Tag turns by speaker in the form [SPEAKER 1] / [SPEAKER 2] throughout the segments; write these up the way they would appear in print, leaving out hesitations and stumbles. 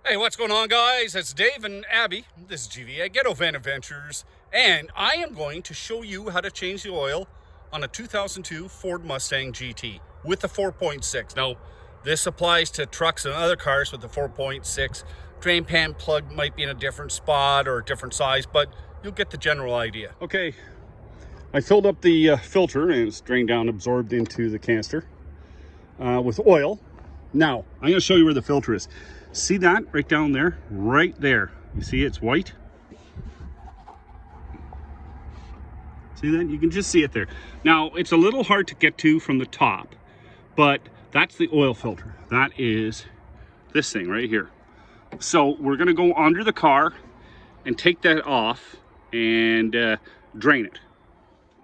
[SPEAKER 1] Hey, what's going on, guys? It's Dave and Abby. This is GV at Ghettovanadventures, and I am going to show you how to change the oil on a 2002 Ford Mustang GT with the 4.6. Now, this applies to trucks and other cars with the 4.6. Drain pan plug might be in a different spot or a different size, but you'll get the general idea. Okay, I filled up the filter and it's drained down, absorbed into the canister with oil. Now, I'm going to show you where the filter is. See that right down there? Right there. You see it's white? See that? You can just see it there. Now, it's a little hard to get to from the top, but that's the oil filter. That is this thing right here. So we're going to go under the car and take that off and drain it.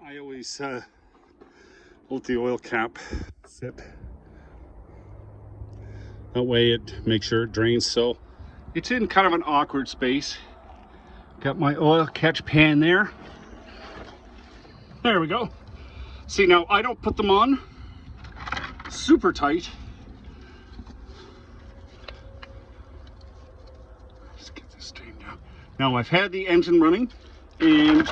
[SPEAKER 1] I always let the oil cap sit. That way it makes sure it drains. So it's in kind of an awkward space. Got my oil catch pan there. There we go. See, now I don't put them on super tight. Let's get this drained down. Now I've had the engine running and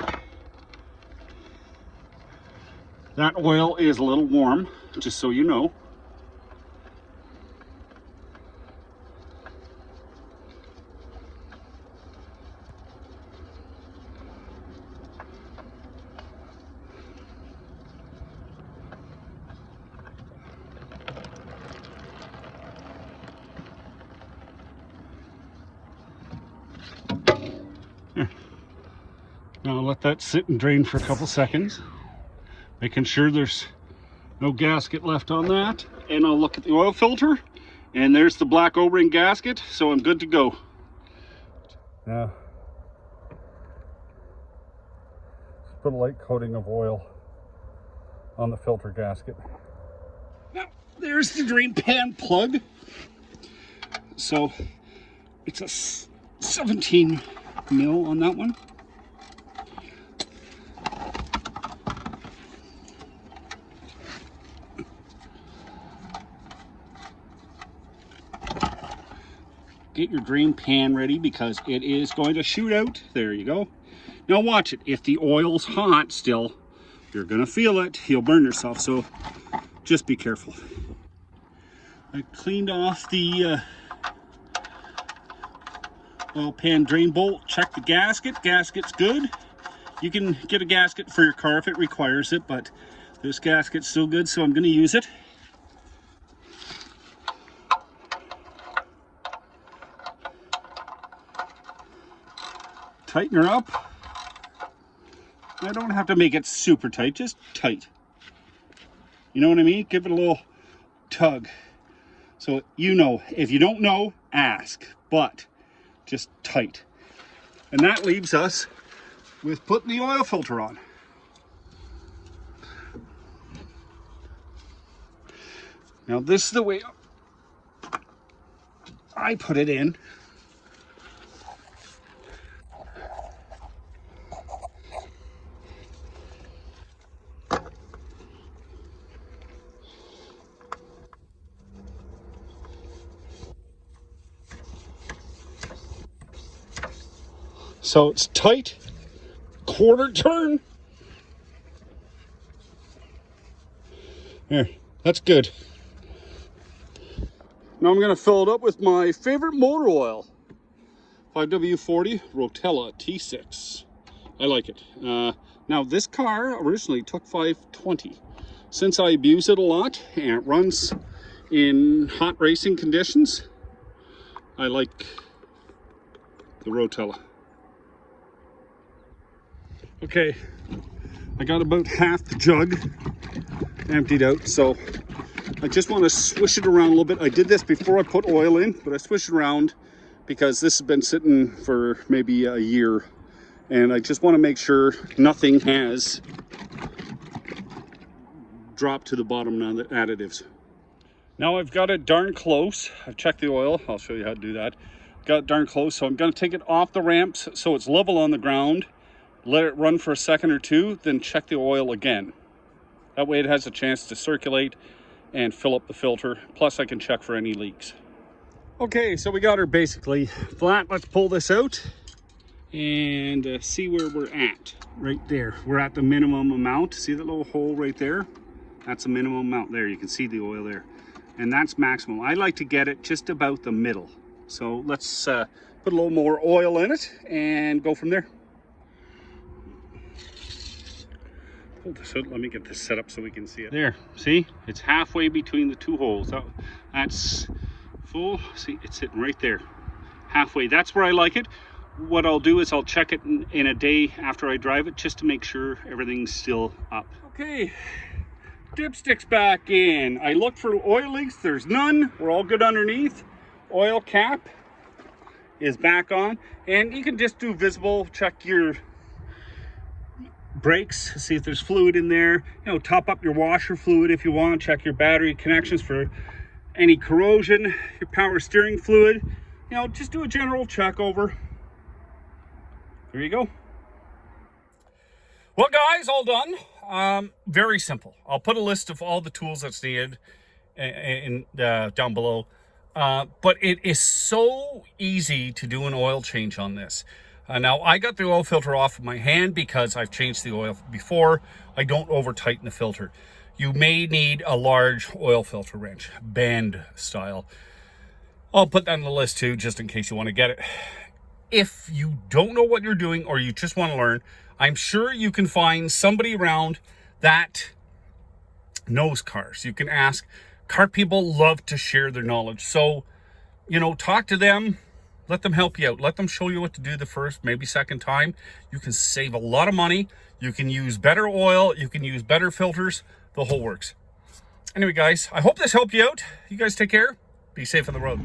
[SPEAKER 1] that oil is a little warm, just so you know. Now I'll let that sit and drain for a couple seconds, making sure there's no gasket left on that. And I'll look at the oil filter, and there's the black O-ring gasket, so I'm good to go. Now, let's put a light coating of oil on the filter gasket. Now, there's the drain pan plug. So it's a 17 mil on that one. Get your drain pan ready because it is going to shoot out. There you go. Now watch it. If the oil's hot still, you're going to feel it. You'll burn yourself, so just be careful. I cleaned off the oil pan drain bolt. Check the gasket. Gasket's good. You can get a gasket for your car if it requires it, but this gasket's still good, so I'm going to use it. Tighten her up. I don't have to make it super tight, just tight. You know what I mean? Give it a little tug. So you know, if you don't know, ask, but just tight. And that leaves us with putting the oil filter on. Now this is the way I put it in. So it's tight, quarter turn. There, that's good. Now I'm going to fill it up with my favorite motor oil, 5W40 Rotella T6. I like it. Now this car originally took 520. Since I abuse it a lot and it runs in hot racing conditions, I like the Rotella. Okay, I got about half the jug emptied out, so I just want to swish it around a little bit. I did this before I put oil in, but I swished it around because this has been sitting for maybe a year, and I just want to make sure nothing has dropped to the bottom of the additives. Now I've got it darn close. I've checked the oil. I'll show you how to do that. Got it darn close, so I'm going to take it off the ramps so it's level on the ground. Let it run for a second or two, then check the oil again. That way it has a chance to circulate and fill up the filter. Plus I can check for any leaks. Okay, so we got her basically flat. Let's pull this out and see where we're at. Right there, we're at the minimum amount. See that little hole right there? That's the minimum amount there. You can see the oil there. And that's maximum. I like to get it just about the middle. So let's put a little more oil in it and go from there. Pull this out. Let me get this set up so we can see it. There, see? It's halfway between the two holes. That's full. See, it's sitting right there. Halfway. That's where I like it. What I'll do is I'll check it in a day after I drive it just to make sure everything's still up. Okay, dipstick's back in. I looked for oil leaks. There's none. We're all good underneath. Oil cap is back on. And you can just do visible. Check your brakes. See if there's fluid in there. You know, top up your washer fluid if you want. Check your battery connections for any corrosion. Your power steering fluid. You know, just do a general check over. There you go. Well, guys, all done. Very simple. I'll put a list of all the tools that's needed down below. But it is so easy to do an oil change on this. Now, I got the oil filter off of my hand because I've changed the oil before. I don't over tighten the filter. You may need a large oil filter wrench, band style. I'll put that on the list too, just in case you want to get it. If you don't know what you're doing or you just want to learn, I'm sure you can find somebody around that knows cars. You can ask. Car people love to share their knowledge. So, you know, talk to them, let them help you out. Let them show you what to do the first, maybe second time. You can save a lot of money. You can use better oil. You can use better filters, the whole works. Anyway, guys, I hope this helped you out. You guys take care. Be safe on the road.